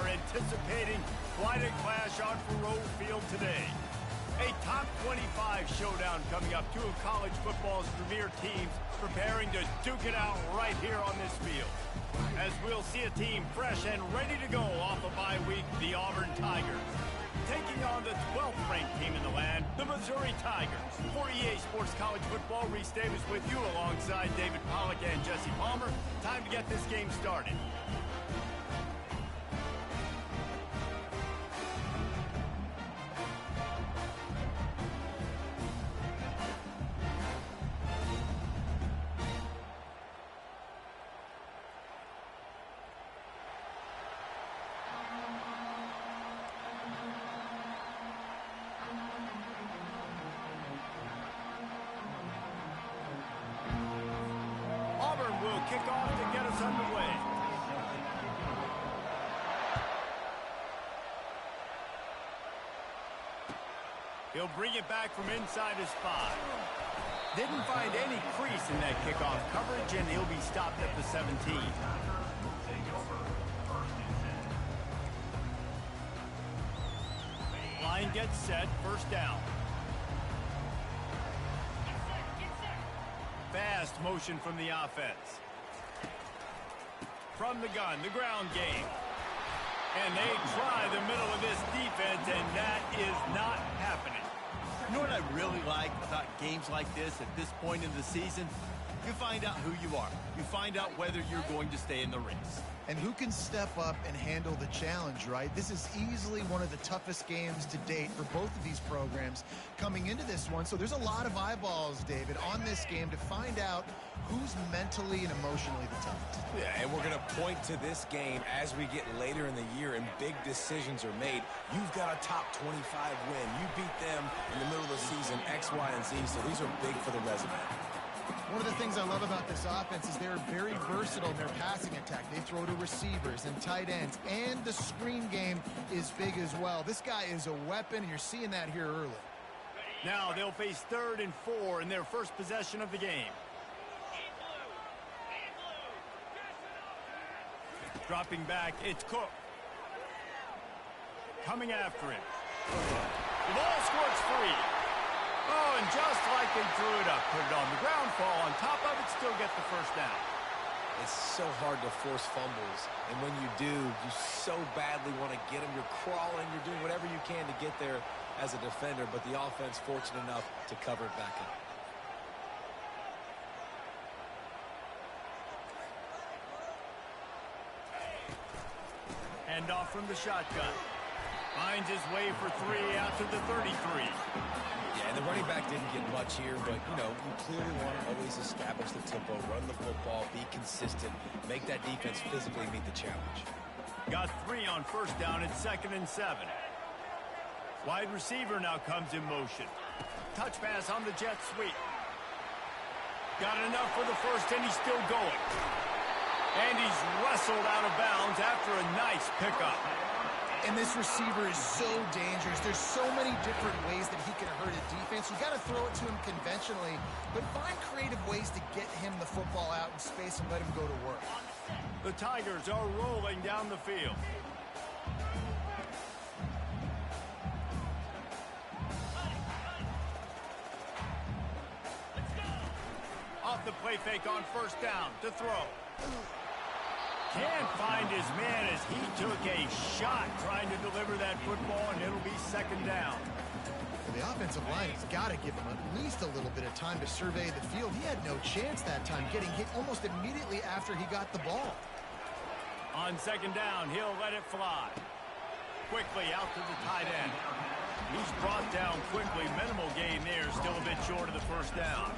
are anticipating quite a clash on Faroe Field today. A top 25 showdown coming up. Two of college football's premier teams preparing to duke it out right here on this field. As we'll see a team fresh and ready to go off a bye week, the Auburn Tigers. Taking on the 12th ranked team in the land, the Missouri Tigers. For EA Sports College Football, Reese Davis with you alongside David Pollack and Jesse Palmer. Time to get this game started. Auburn will kick off to get us underway. He'll bring it back from inside his 5. Didn't find any crease in that kickoff coverage, and he'll be stopped at the 17. Line gets set, first down. Fast motion from the offense. From the gun, the ground game. And they try the middle of this defense, and that is not happening. You know what I really like about games like this at this point in the season? You find out who you are. You find out whether you're going to stay in the race. And who can step up and handle the challenge, right? This is easily one of the toughest games to date for both of these programs coming into this one. So there's a lot of eyeballs, David, on this game to find out who's mentally and emotionally the toughest. Yeah, and we're going to point to this game as we get later in the year and big decisions are made. You've got a top 25 win. You beat them in the middle of the season, X, Y, and Z, so these are big for the resume. One of the things I love about this offense is they're very versatile in their passing attack. They throw to receivers and tight ends, and the screen game is big as well. This guy is a weapon, and you're seeing that here early. Now they'll face 3rd and 4 in their first possession of the game. Dropping back, it's Cook. Coming after him. The ball squirts free. Oh, and just like they drew it up, put it on the ground, fall on top of it, still get the first down. It's so hard to force fumbles, and when you do, you so badly want to get them. You're crawling, you're doing whatever you can to get there as a defender, but the offense fortunate enough to cover it back up. Hand off from the shotgun. Finds his way for 3 out to the 33. Yeah, and the running back didn't get much here, but, you know, you clearly want to always establish the tempo, run the football, be consistent, make that defense physically meet the challenge. Got 3 on first down at 2nd and 7. Wide receiver now comes in motion. Touch pass on the jet sweep. Got enough for the first, and he's still going. And he's wrestled out of bounds after a nice pickup. And this receiver is so dangerous. There's so many different ways that he can hurt a defense. You got to throw it to him conventionally, but find creative ways to get him the football out in space and let him go to work. The Tigers are rolling down the field. Off the play fake on first down to throw. Can't find his man as he took a shot trying to deliver that football, and it'll be 2nd down. Well, the offensive line has got to give him at least a little bit of time to survey the field. He had no chance that time, getting hit almost immediately after he got the ball. On 2nd down, he'll let it fly. Quickly out to the tight end. He's brought down quickly. Minimal gain there, still a bit short of the first down.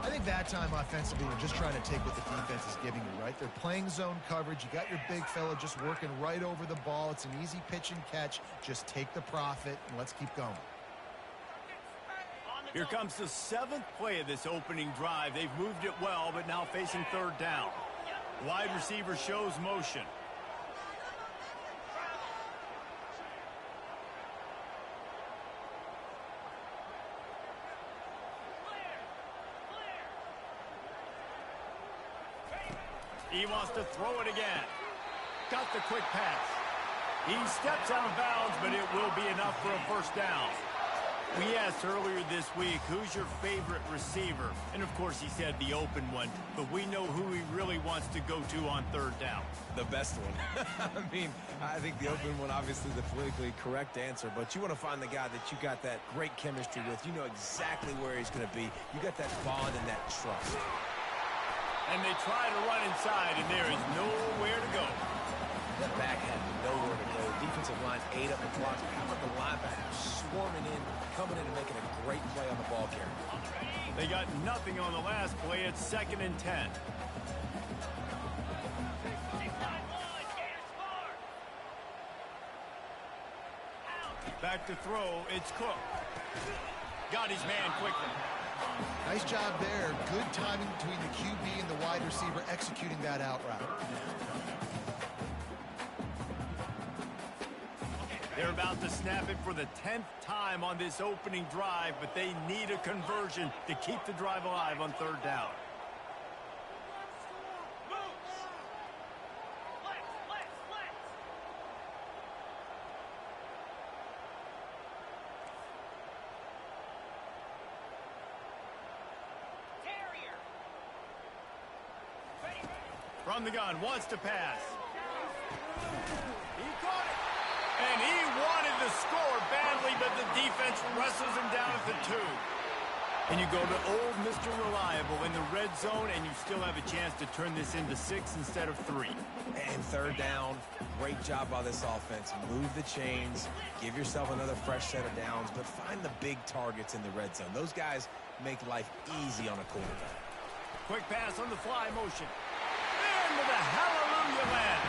I think that time offensively, they're just trying to take what the defense is giving you, right? They're playing zone coverage. You got your big fella just working right over the ball. It's an easy pitch and catch. Just take the profit, and let's keep going. Here comes the 7th play of this opening drive. They've moved it well, but now facing 3rd down. Wide receiver shows motion. He wants to throw it again. Got the quick pass. He steps out of bounds, but it will be enough for a first down. We asked earlier this week, who's your favorite receiver? And, of course, he said the open one, but we know who he really wants to go to on third down. The best one. I mean, I think the open one, obviously the politically correct answer, but you want to find the guy that you got that great chemistry with. You know exactly where he's going to be. You got that bond and that trust. And they try to run inside, and there is nowhere to go. That back had nowhere to go. Defensive line ate up the blocks. How about the linebackers swarming in, coming in and making a great play on the ball carrier? They got nothing on the last play. It's 2nd and 10. Back to throw. It's Cook. Got his man quickly. Nice job there. Good timing between the QB and the wide receiver executing that out route. They're about to snap it for the 10th time on this opening drive, but they need a conversion to keep the drive alive on third down. From the gun, wants to pass. He caught it. And he wanted to score badly, but the defense wrestles him down at the 2. And you go to old Mr. Reliable in the red zone, and you still have a chance to turn this into 6 instead of 3. And third down, great job by this offense. Move the chains, give yourself another fresh set of downs, but find the big targets in the red zone. Those guys make life easy on a quarterback. Quick pass on the fly motion. Into the hallelujah land.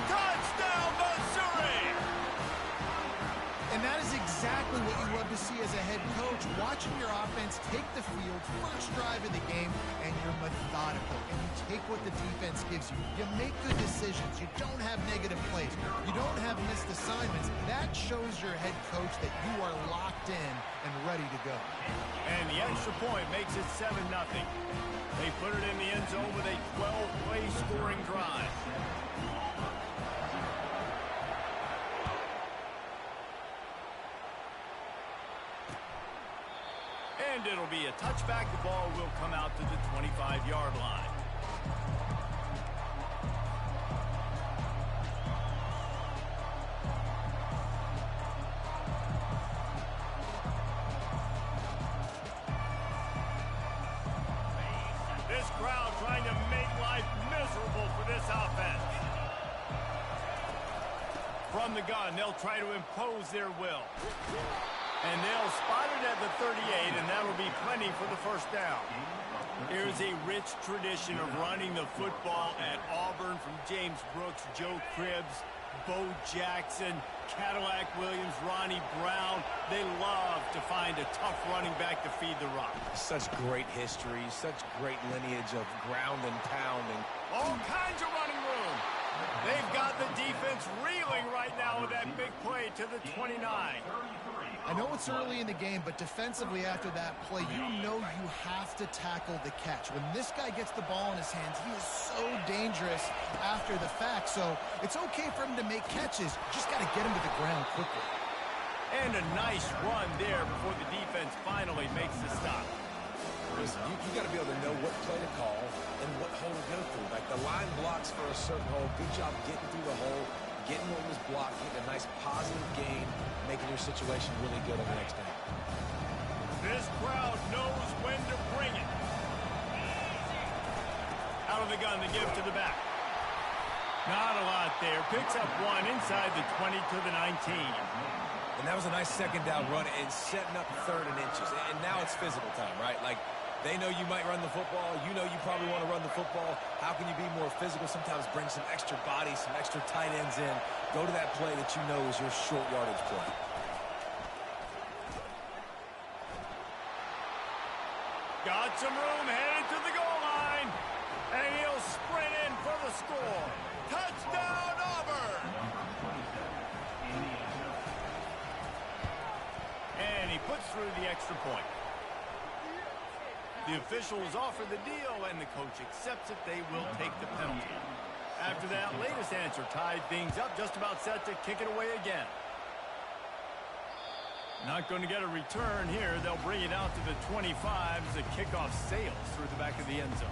Touchdown, Missouri! And that is exactly what you love to see as a head coach, watching your offense take the field, first drive of the game, and you're methodical, and you take what the defense gives you. You make good decisions. You don't have negative plays. You don't have missed assignments. That shows your head coach that you are locked in and ready to go. And the extra point makes it 7-0. They put it in the end zone with a 12-play scoring drive. And it'll be a touchback. The ball will come out to the 25-yard line. This crowd trying to make life miserable for this offense. From the gun, they'll try to impose their will. And they'll spot it at the 38, and that'll be plenty for the first down. Here's a rich tradition of running the football at Auburn from James Brooks, Joe Cribbs, Bo Jackson, Cadillac Williams, Ronnie Brown. They love to find a tough running back to feed the rock. Such great history, such great lineage of ground and pounding. All kinds of running room. They've got the defense reeling right now with that big play to the 29. I know it's early in the game, but defensively after that play, you know you have to tackle the catch. When this guy gets the ball in his hands, he is so dangerous after the fact. So it's okay for him to make catches. You just got to get him to the ground quickly. And a nice run there before the defense finally makes the stop. Listen, you got to be able to know what play to call and what hole to go through. Like the line blocks for a certain hole. Good job getting through the hole, getting what was blocked, getting a nice positive gain, making your situation really good on the next down. This crowd knows when to bring it. Out of the gun, the give to the back. Not a lot there. Picks up one inside the 20 to the 19. And that was a nice second down run and setting up 3rd and inches. And now it's physical time, right? Like, they know you might run the football. You know you probably want to run the football. How can you be more physical? Sometimes bring some extra bodies, some extra tight ends in. Go to that play that you know is your short yardage play. Got some room, headed to the goal line. And he'll sprint in for the score. Touchdown, Auburn! And he puts through the extra point. The officials offer the deal, and the coach accepts it. They will take the penalty. After that latest answer tied things up, just about set to kick it away again. Not going to get a return here. They'll bring it out to the 25 as the kickoff sails through the back of the end zone.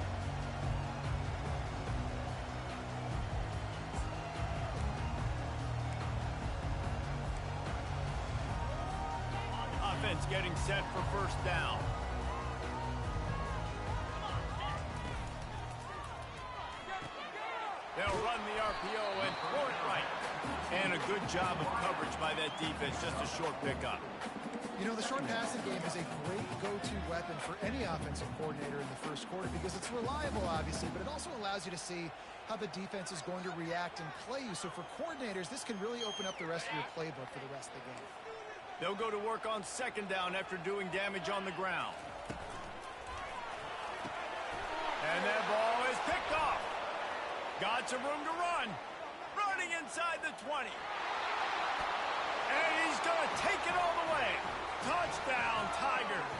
Offense getting set for first down. They'll run the RPO and throw it right. And a good job of coverage by that defense, just a short pickup. You know, the short passing game is a great go-to weapon for any offensive coordinator in the first quarter because it's reliable, obviously, but it also allows you to see how the defense is going to react and play you. So for coordinators, this can really open up the rest of your playbook for the rest of the game. They'll go to work on second down after doing damage on the ground. And that ball is picked off. Got some room to run. Running inside the 20. And he's going to take it all the way. Touchdown, Tigers.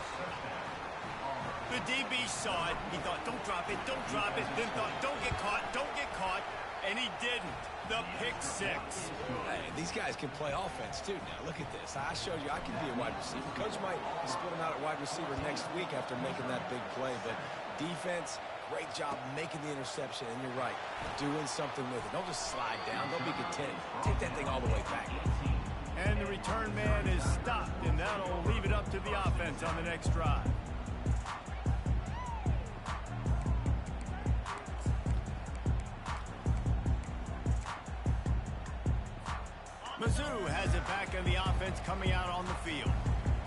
The DB saw it. He thought, don't drop it, don't drop it. Then thought, don't get caught, don't get caught. And he didn't. The pick six. Hey, these guys can play offense, too. Now, look at this. I showed you I can be a wide receiver. Coach might split him out at wide receiver next week after making that big play. But defense, great job making the interception. And you're right, doing something with it. Don't just slide down. Don't be content. Take that thing all the way back. And the return man is stopped, and that'll leave it up to the offense on the next drive. Mizzou has it back on the offense coming out on the field.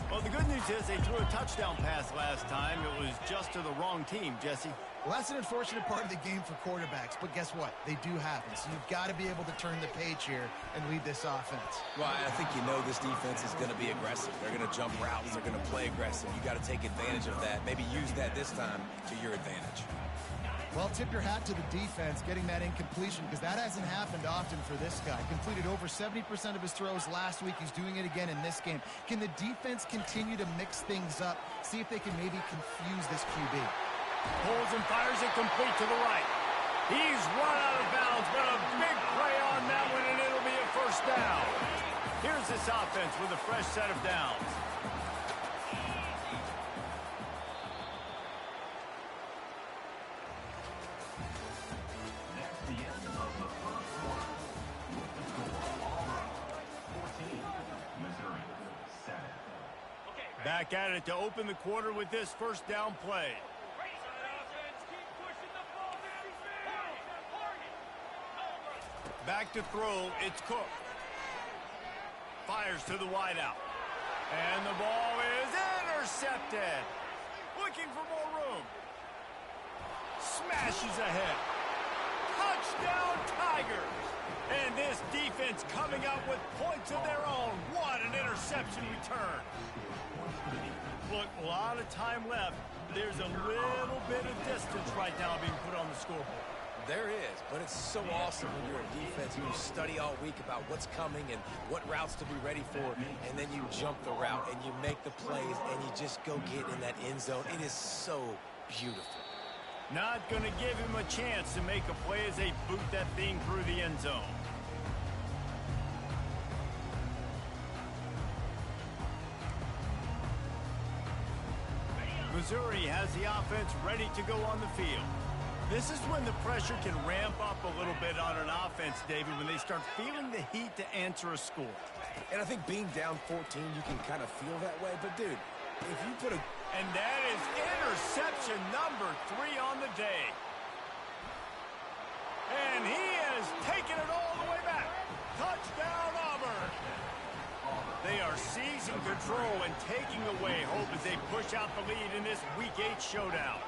Well, the good news is they threw a touchdown pass last time. It was just to the wrong team, Jesse. Well, that's an unfortunate part of the game for quarterbacks, but guess what? They do happen. So you've got to be able to turn the page here and lead this offense. Well, I think you know this defense is going to be aggressive. They're going to jump routes. They're going to play aggressive. You got to take advantage of that. Maybe use that this time to your advantage. Well, tip your hat to the defense getting that incompletion because that hasn't happened often for this guy. Completed over 70% of his throws last week. He's doing it again in this game. Can the defense continue to mix things up? See if they can maybe confuse this QB. Pulls and fires it complete to the right. He's run out of bounds, but a big play on that one, and it'll be a first down. Here's this offense with a fresh set of downs. Back at it to open the quarter with this first down play. Back to throw, it's Cook. Fires to the wideout. And the ball is intercepted. Looking for more room. Smashes ahead. Touchdown, Tigers. And this defense coming up with points of their own. What an interception return. Look, a lot of time left. There's a little bit of distance right now being put on the scoreboard. There is, but it's so awesome when you're a defense and you study all week about what's coming and what routes to be ready for, and then you jump the route and you make the plays and you just go get in that end zone. It is so beautiful. Not going to give him a chance to make a play as they boot that thing through the end zone. Missouri has the offense ready to go on the field. This is when the pressure can ramp up a little bit on an offense, David, when they start feeling the heat to answer a score. And I think being down 14, you can kind of feel that way. But, dude, if you put a... And that is interception number 3 on the day. And he is taking it all the way back. Touchdown, Auburn. They are seizing control and taking away hope as they push out the lead in this Week 8 showdown.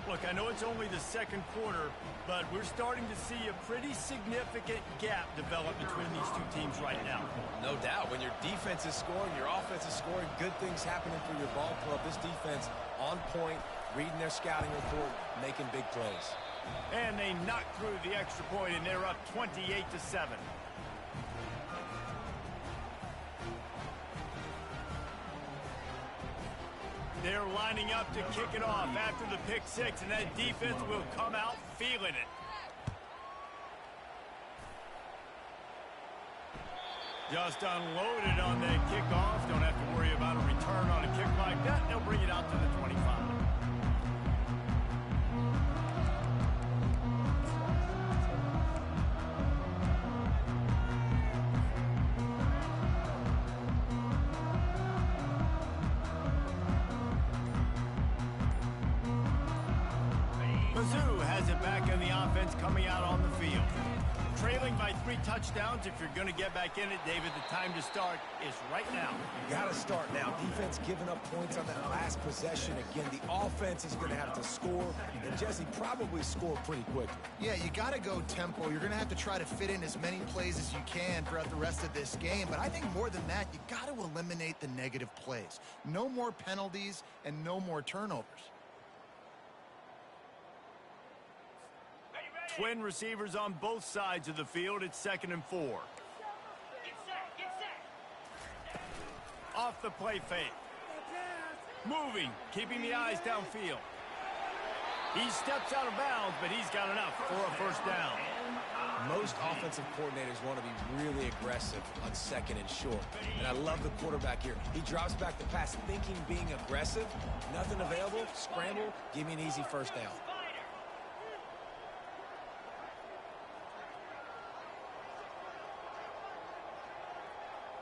Look, I know it's only the second quarter, but we're starting to see a pretty significant gap develop between these two teams right now. No doubt. When your defense is scoring, your offense is scoring, good things happening for your ball club. This defense on point, reading their scouting report, making big plays. And they knock through the extra point, and they're up 28-7. They're lining up to kick it off after the pick six, and that defense will come out feeling it. Just unloaded on that kickoff. Don't have to worry about a return on a kick like that. They'll bring it out to the 25. Mizzou has it back in the offense coming out on the field. Trailing by 3 touchdowns. If you're going to get back in it, David, the time to start is right now. You got to start now. Defense giving up points on that last possession. Again, the offense is going to have to score, and Jesse probably score pretty quickly. Yeah, you got to go tempo. You're going to have to try to fit in as many plays as you can throughout the rest of this game. But I think more than that, you got to eliminate the negative plays. No more penalties and no more turnovers. Twin receivers on both sides of the field. It's 2nd and 4. Get set. Off the play fake. Moving, keeping the eyes downfield. He steps out of bounds, but he's got enough for a first down. Most offensive coordinators want to be really aggressive on 2nd and short. And I love the quarterback here. He drops back the pass thinking being aggressive. Nothing available. Scramble. Give me an easy first down.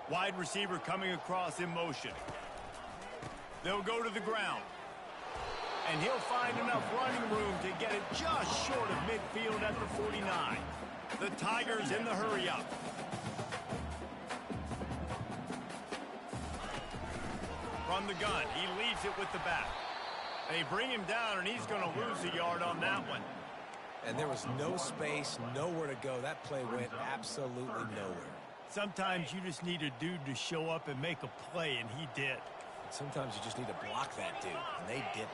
Wide receiver coming across in motion. They'll go to the ground. And he'll find enough running room to get it just short of midfield at the 49. The Tigers in the hurry-up. From the gun, he leaves it with the back. They bring him down, and he's going to lose a yard on that one. And there was no space, nowhere to go. That play went absolutely nowhere. Sometimes you just need a dude to show up and make a play, and he did. Sometimes you just need to block that dude, and they didn't.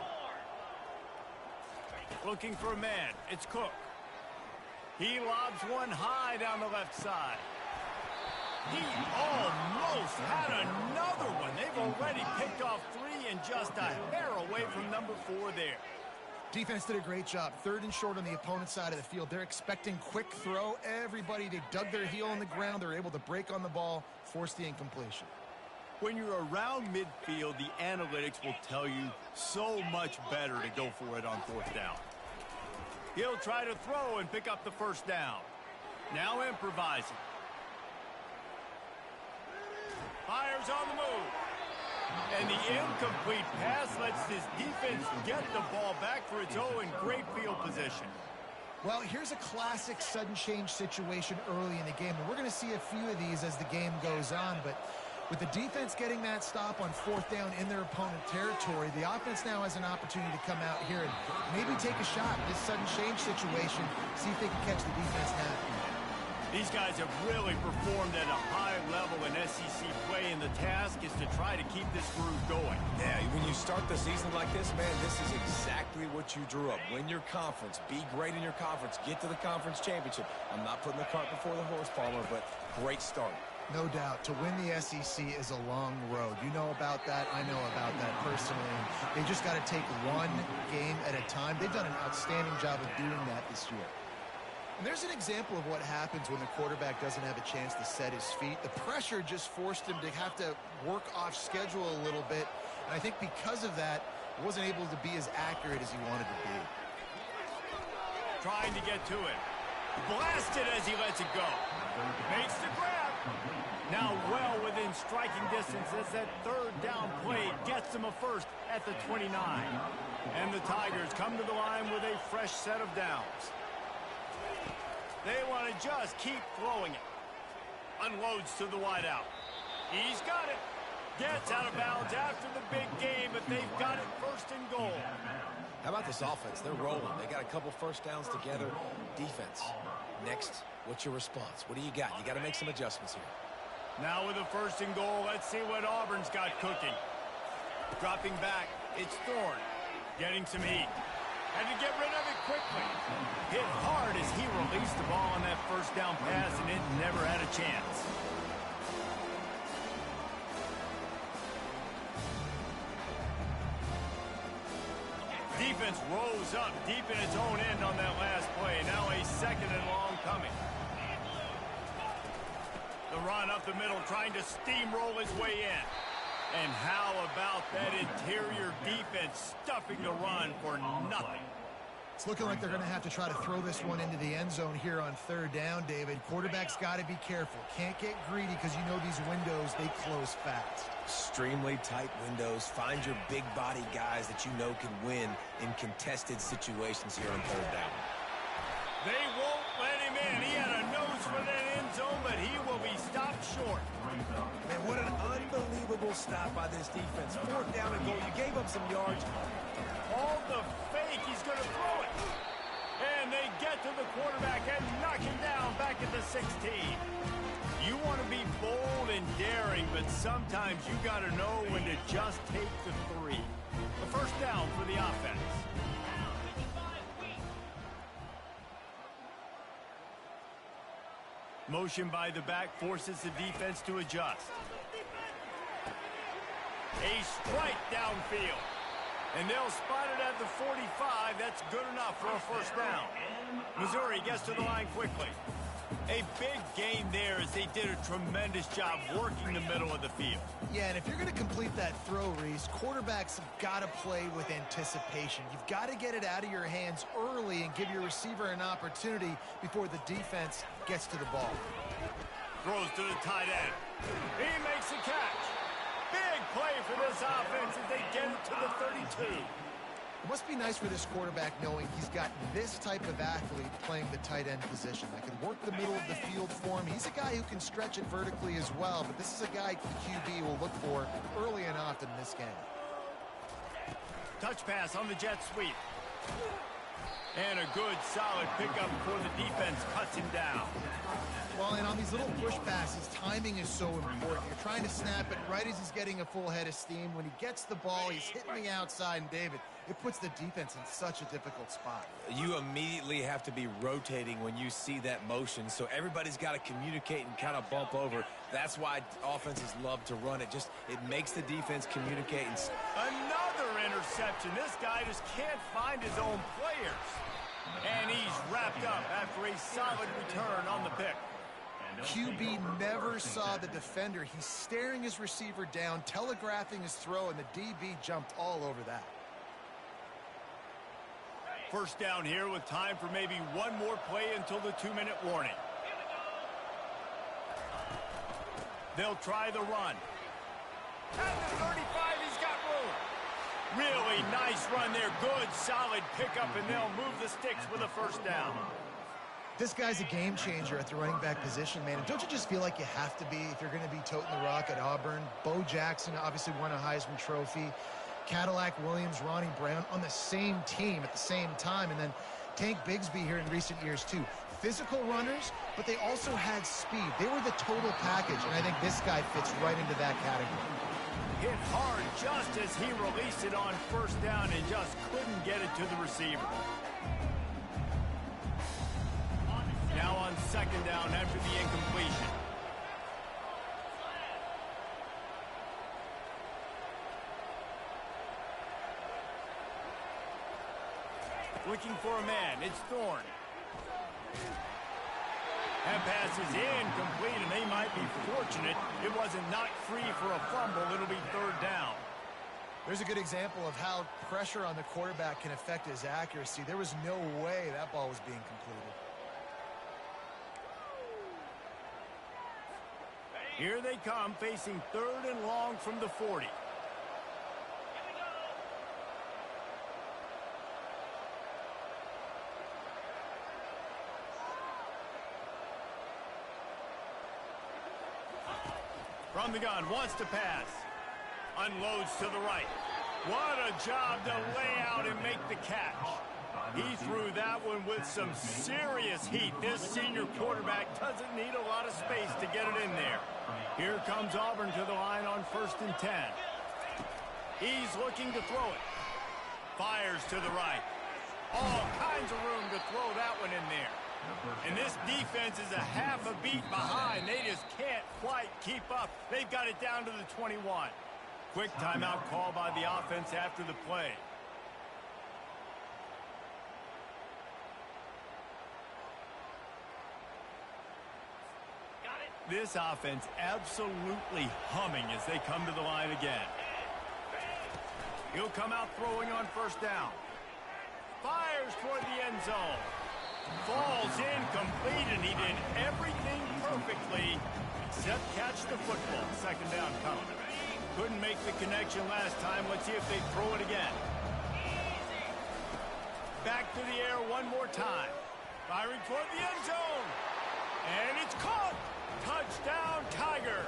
Looking for a man. It's Cook. He lobs one high down the left side. He almost had another one. They've already picked off 3 and just a hair away from number 4 there. Defense did a great job. 3rd and short on the opponent's side of the field. They're expecting quick throw. Everybody, they dug their heel on the ground. They're able to break on the ball, force the incompletion. When you're around midfield, the analytics will tell you so much better to go for it on 4th down. He'll try to throw and pick up the first down. Now improvising. Fires on the move. And the incomplete pass lets this defense get the ball back for its own great field position. Well, here's a classic sudden change situation early in the game. And we're going to see a few of these as the game goes on. But with the defense getting that stop on 4th down in their opponent territory, the offense now has an opportunity to come out here and maybe take a shot at this sudden change situation, see if they can catch the defense napping. These guys have really performed at a high level in SEC play, and the task is to try to keep this groove going. Yeah, when you start the season like this, man, this is exactly what you drew up. Win your conference. Be great in your conference. Get to the conference championship. I'm not putting the cart before the horse, Palmer, but great start. No doubt. To win the SEC is a long road. You know about that. I know about that personally. They just got to take one game at a time. They've done an outstanding job of doing that this year. And there's an example of what happens when the quarterback doesn't have a chance to set his feet. The pressure just forced him to have to work off schedule a little bit. And I think because of that, he wasn't able to be as accurate as he wanted to be. Trying to get to it. Blasted as he lets it go. Makes the grab. Now well within striking distance as that 3rd down play gets him a first at the 29. And the Tigers come to the line with a fresh set of downs. They want to just keep throwing it. Unloads to the wideout. He's got it. Gets out of bounds after the big game, but they've got it 1st and goal. How about this offense? They're rolling. They got a couple first downs together. Defense. Next, what's your response? What do you got? You got to make some adjustments here. Now with a 1st and goal, let's see what Auburn's got cooking. Dropping back, it's Thorne. Getting some heat. Had to get rid of it quickly. Hit hard as he released the ball on that 1st down pass, and it never had a chance. Defense rose up deep in its own end on that last play. Now a 2nd and long coming. The run up the middle, trying to steamroll his way in. And how about that interior defense stuffing the run for nothing? It's looking like they're going to have to try to throw this one into the end zone here on third down, David. Quarterback's got to be careful. Can't get greedy because you know these windows, they close fast. Extremely tight windows. Find your big body guys that you know can win in contested situations here on third down. They won't let him in. He had a nose for that end zone, but he will be stopped short. Man, what an unbelievable stop by this defense. Fourth down and goal. You gave up some yards. All the fake. He's going to throw it. And they get to the quarterback and knock him down back at the 16. You want to be bold and daring, but sometimes you got to know when to just take the 3. The first down for the offense. Motion by the back forces the defense to adjust. A strike downfield. And they'll spot it at the 45. That's good enough for a first down. Missouri gets to the line quickly. A big gain there as they did a tremendous job working the middle of the field. Yeah, and if you're going to complete that throw, Reese, quarterbacks have got to play with anticipation. You've got to get it out of your hands early and give your receiver an opportunity before the defense gets to the ball. Throws to the tight end. He makes a catch. Big play for this offense as they get it to the 32. It must be nice for this quarterback knowing he's got this type of athlete playing the tight end position that can work the middle of the field for him. He's a guy who can stretch it vertically as well, but this is a guy the QB will look for early and often in this game. Touch pass on the jet sweep. And a good, solid pickup before the defense cuts him down. Well, and on these little push passes, timing is so important. You're trying to snap it right as he's getting a full head of steam. When he gets the ball, he's hitting the outside, and David, it puts the defense in such a difficult spot. You immediately have to be rotating when you see that motion, so everybody's got to communicate and kind of bump over. That's why offenses love to run it. It makes the defense communicate. Another interception. This guy just can't find his own players. And he's wrapped up after a solid return on the pick. QB never saw the defender. He's staring his receiver down, telegraphing his throw, and the DB jumped all over that. First down here with time for maybe one more play until the 2-minute warning. They'll try the run. At the 35, he's got room. Really nice run there. Good, solid pickup, and they'll move the sticks with a first down. This guy's a game changer at the running back position, man. And don't you just feel like you have to be if you're going to be toting the rock at Auburn? Bo Jackson obviously won a Heisman Trophy. Cadillac Williams, Ronnie Brown on the same team at the same time. And then Tank Bigsby here in recent years, too. Physical runners, but they also had speed. They were the total package, and I think this guy fits right into that category. Hit hard just as he released it on first down and just couldn't get it to the receiver. Now on second down after the incompletion. Looking for a man. It's Thorne. That pass is incomplete, and they might be fortunate it wasn't knocked free for a fumble. It'll be third down. There's a good example of how pressure on the quarterback can affect his accuracy. There was no way that ball was being completed. Here they come, facing third and long from the 40. From the gun, wants to pass. Unloads to the right. What a job to lay out and make the catch. He threw that one with some serious heat. This senior quarterback doesn't need a lot of space to get it in there. Here comes Auburn to the line on 1st and 10. He's looking to throw it. Fires to the right. All kinds of room to throw that one in there. And this defense is a half a beat behind. They just can't quite keep up. They've got it down to the 21. Quick timeout call by the offense after the play. This offense absolutely humming as they come to the line again. He'll come out throwing on first down. Fires toward the end zone. Falls incomplete, and he did everything perfectly except catch the football. Second down coming. Couldn't make the connection last time. Let's see if they throw it again. Back to the air one more time. Firing toward the end zone. And it's caught. Touchdown, Tiger.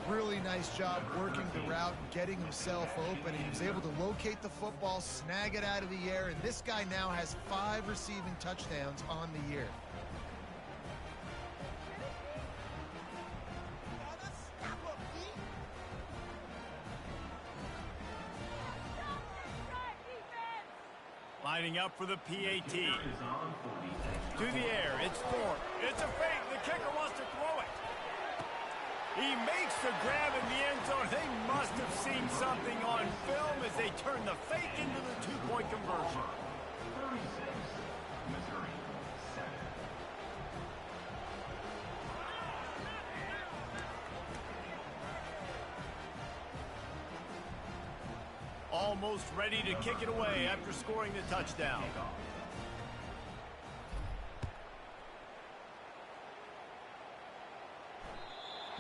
Really nice job working the route, getting himself open. He was able to locate the football, snag it out of the air, and this guy now has 5 receiving touchdowns on the year. Lining up for the PAT. To the air, it's Thorpe. It's a fake. The kicker wants to throw it. He makes the grab in the end zone. They must have seen something on film as they turn the fake into the two-point conversion. Almost ready to kick it away after scoring the touchdown.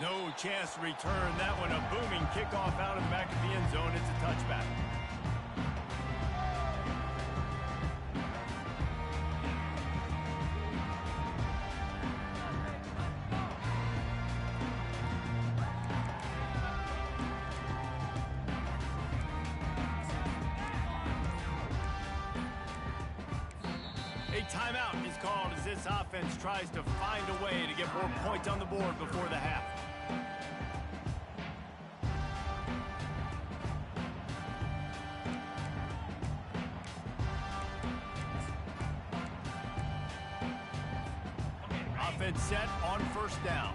No chance to return that one. A booming kickoff out of the back of the end zone. It's a touchback. A timeout is called as this offense tries to find a way to get more points on the board before the half. Offense set on first down.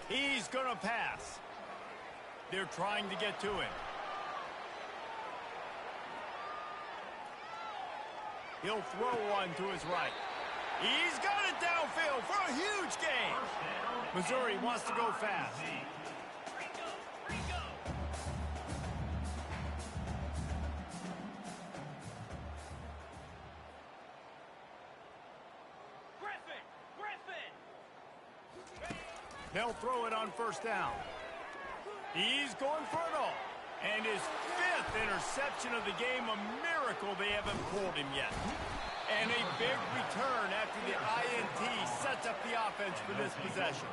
He's gonna pass. They're trying to get to him. He'll throw one to his right. He's got it downfield for a huge gain. Missouri wants to go fast. They'll throw it on first down. He's going for it all. And his 5th interception of the game, a miracle they haven't pulled him yet. And a big return after the INT sets up the offense for this possession.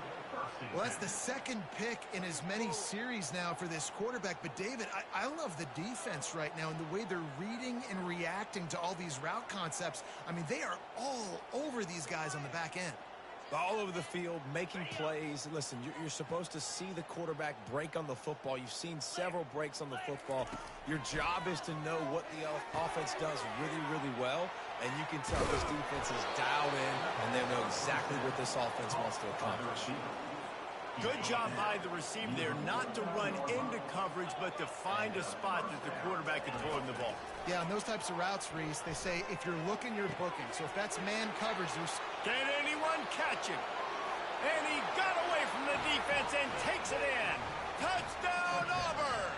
Well, that's the 2nd pick in as many series now for this quarterback. But, David, I love the defense right now and the way they're reading and reacting to all these route concepts. I mean, they are all over these guys on the back end. All over the field, making plays. Listen, you're supposed to see the quarterback break on the football. You've seen several breaks on the football. Your job is to know what the offense does really, really well, and you can tell this defense is dialed in, and they know exactly what this offense wants to accomplish. Good job by the receiver there, not to run into coverage, but to find a spot that the quarterback can throw him the ball. Yeah, on those types of routes, Reese, they say if you're looking, you're booking. So if that's man coverage, there's... Can anyone catch him? And he got away from the defense and takes it in. Touchdown, Auburn!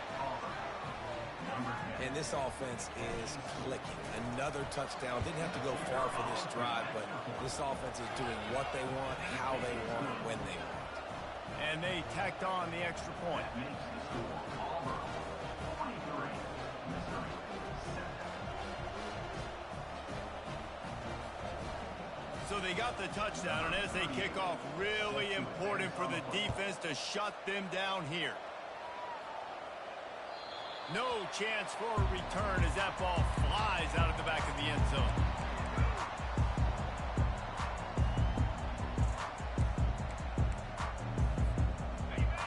And this offense is clicking. Another touchdown. Didn't have to go far for this drive, but this offense is doing what they want, how they want, when they want. And they tacked on the extra point. So they got the touchdown, and as they kick off, really important for the defense to shut them down here. No chance for a return as that ball flies out of the back of the end zone.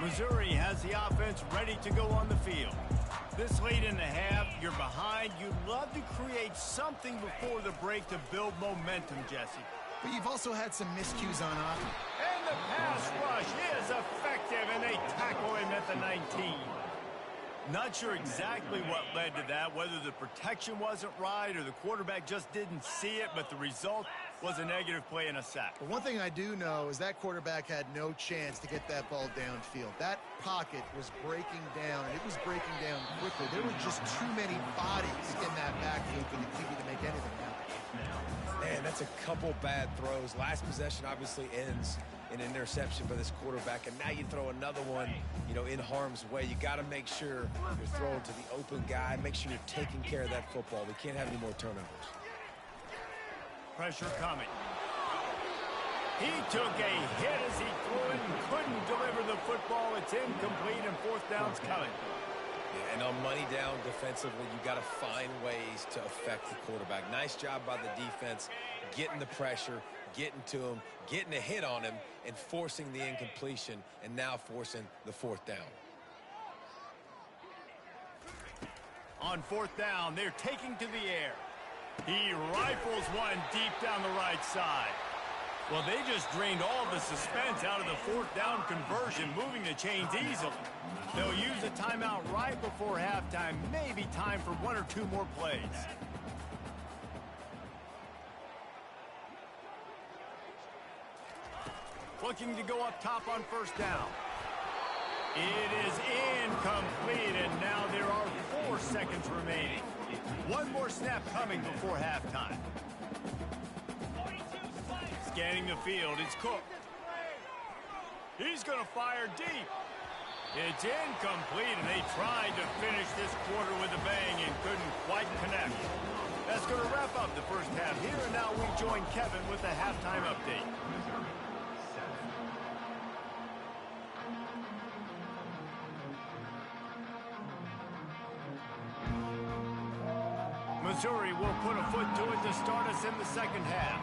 Missouri has the offense ready to go on the field. This late in the half, you're behind. You'd love to create something before the break to build momentum, Jesse. But you've also had some miscues on offense. And the pass rush is effective, and they tackle him at the 19. Not sure exactly what led to that, whether the protection wasn't right or the quarterback just didn't see it, but the result was a negative play and a sack. But one thing I do know is that quarterback had no chance to get that ball downfield. That pocket was breaking down, and it was breaking down quickly. There were just too many bodies in that backfield for the QB to make anything happen. Man, that's a couple bad throws. Last possession obviously ends in an interception by this quarterback, and now you throw another one, you know, in harm's way. You got to make sure you're throwing to the open guy. Make sure you're taking care of that football. We can't have any more turnovers. Pressure coming. He took a hit as he threw it and couldn't deliver the football. It's incomplete, and fourth down's coming. Yeah, and on money down defensively, you got to find ways to affect the quarterback. Nice job by the defense, getting the pressure, getting to him, getting a hit on him, and forcing the incompletion, and now forcing the fourth down. On fourth down, they're taking to the air. He rifles one deep down the right side. Well, they just drained all the suspense out of the fourth down conversion, moving the chains easily. They'll use a timeout right before halftime, maybe time for one or two more plays. Looking to go up top on first down. It is incomplete, and now there are 4 seconds remaining. One more snap coming before halftime. Scanning the field, it's Cook. He's going to fire deep. It's incomplete, and they tried to finish this quarter with a bang and couldn't quite connect. That's going to wrap up the first half here, and now we join Kevin with the halftime update. Missouri will put a foot to it to start us in the second half.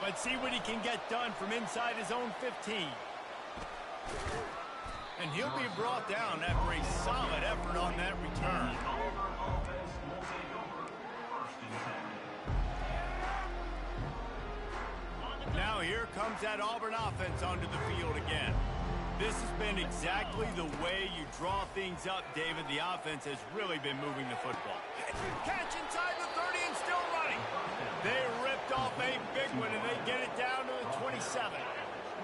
Let's see what he can get done from inside his own 15. And he'll be brought down after a solid effort on that return. Now here comes that Auburn offense onto the field again. This has been exactly the way you draw things up, David. The offense has really been moving the football. Catch inside the 30 and still running. They ripped off a big one, and they get it down to the 27.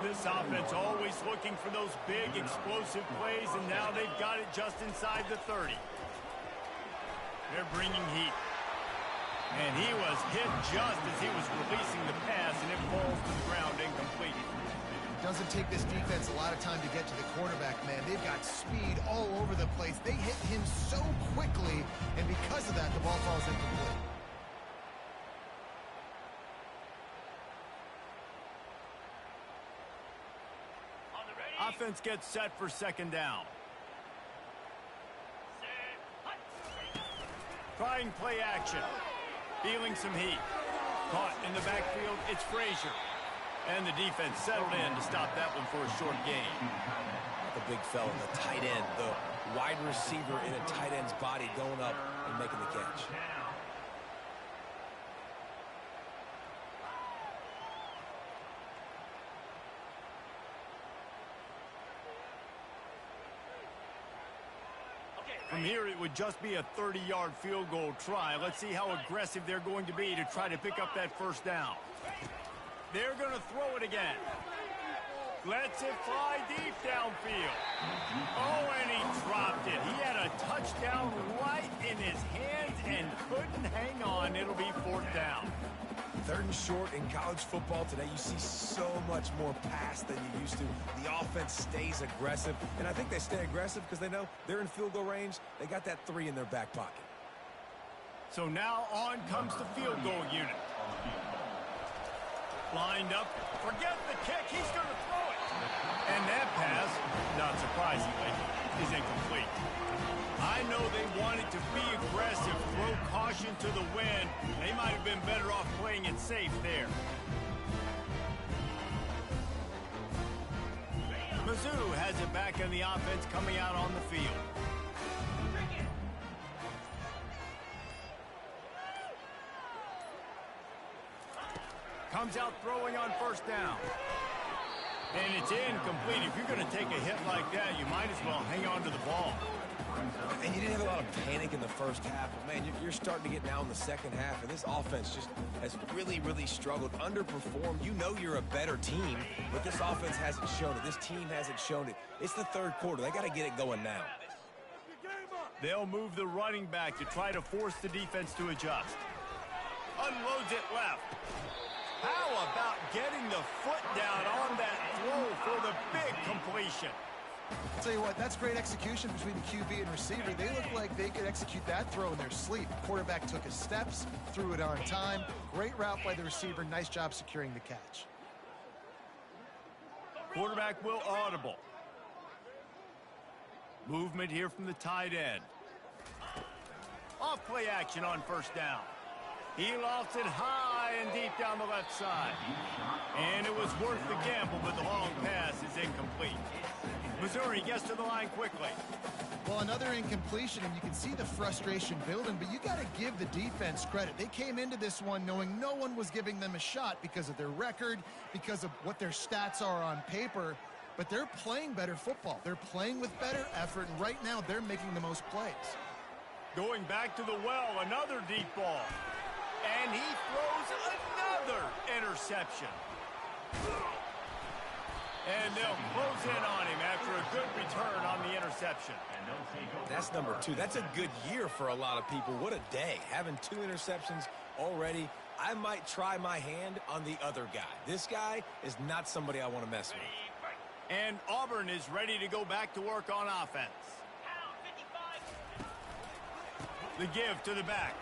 This offense always looking for those big, explosive plays, and now they've got it just inside the 30. They're bringing heat. And he was hit just as he was releasing the pass, and it falls to the ground incomplete. It doesn't take this defense a lot of time to get to the quarterback, man. They've got speed all over the place. They hit him so quickly, and because of that, the ball falls incomplete. Offense gets set for second down. Trying play action. Feeling some heat. Caught in the backfield, it's Frazier. And the defense settled in to stop that one for a short gain. The big fella, the tight end, the wide receiver in a tight end's body going up and making the catch. From here, it would just be a 30-yard field goal try. Let's see how aggressive they're going to be to try to pick up that first down. They're going to throw it again. Lets it fly deep downfield. Oh, and he dropped it. He had a touchdown right in his hands and couldn't hang on. It'll be fourth down. Third and short in college football today, you see so much more pass than you used to. The offense stays aggressive, and I think they stay aggressive because they know they're in field goal range. They got that 3 in their back pocket. So now on comes the field goal unit. Lined up, forget the kick, he's going to throw it. And that pass, not surprisingly, is incomplete. I know they wanted to be aggressive, throw caution to the wind. They might have been better off playing it safe there. Mizzou has it back in the offense coming out on the field. Comes out throwing on first down. And it's incomplete. If you're going to take a hit like that, you might as well hang on to the ball. And you didn't have a lot of panic in the first half, but man, you're starting to get now in the second half, and this offense just has really, really struggled, underperformed. You know you're a better team, but this offense hasn't shown it. This team hasn't shown it. It's the third quarter. They got to get it going now. They'll move the running back to try to force the defense to adjust. Unloads it left. How about getting the foot down on that throw for the big completion? I'll tell you what, that's great execution between the QB and receiver. They look like they could execute that throw in their sleep. Quarterback took his steps, threw it on time. Great route by the receiver. Nice job securing the catch. Quarterback will audible. Movement here from the tight end. Off play action on first down. He lofts it high and deep down the left side. And it was worth the gamble, but the long pass is incomplete. Missouri gets to the line quickly. Well, another incompletion, and you can see the frustration building, but you got to give the defense credit. They came into this one knowing no one was giving them a shot because of their record, because of what their stats are on paper, but they're playing better football. They're playing with better effort, and right now they're making the most plays. Going back to the well, another deep ball. And he throws another interception. And they'll close in on him after a good return on the interception. That's number 2. That's a good year for a lot of people. What a day. Having 2 interceptions already. I might try my hand on the other guy. This guy is not somebody I want to mess with. And Auburn is ready to go back to work on offense. The give to the back.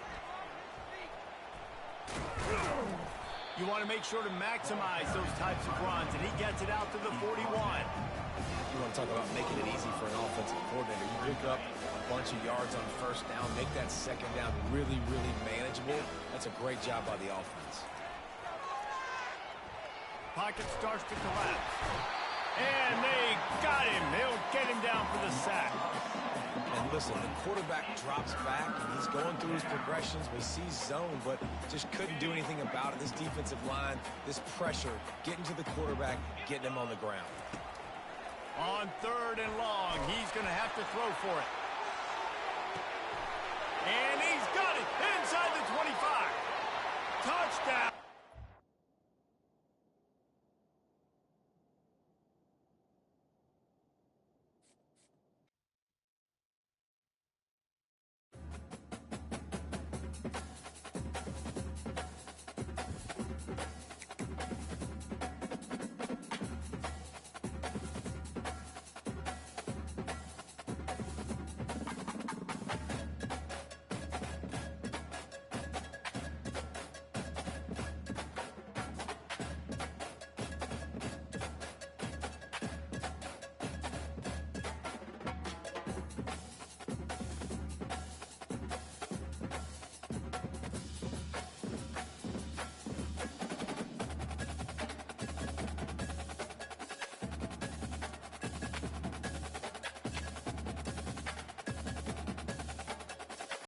You want to make sure to maximize those types of runs, and he gets it out to the 41. You want to talk about making it easy for an offensive coordinator. You pick up a bunch of yards on first down, make that second down really, really manageable. That's a great job by the offense. Pocket starts to collapse. And they got him. They'll get him down for the sack. And listen, the quarterback drops back, and he's going through his progressions. We see zone, but just couldn't do anything about it. This defensive line, this pressure, getting to the quarterback, getting him on the ground. On 3rd and long, he's going to have to throw for it. And he's got it inside the 25. Touchdown.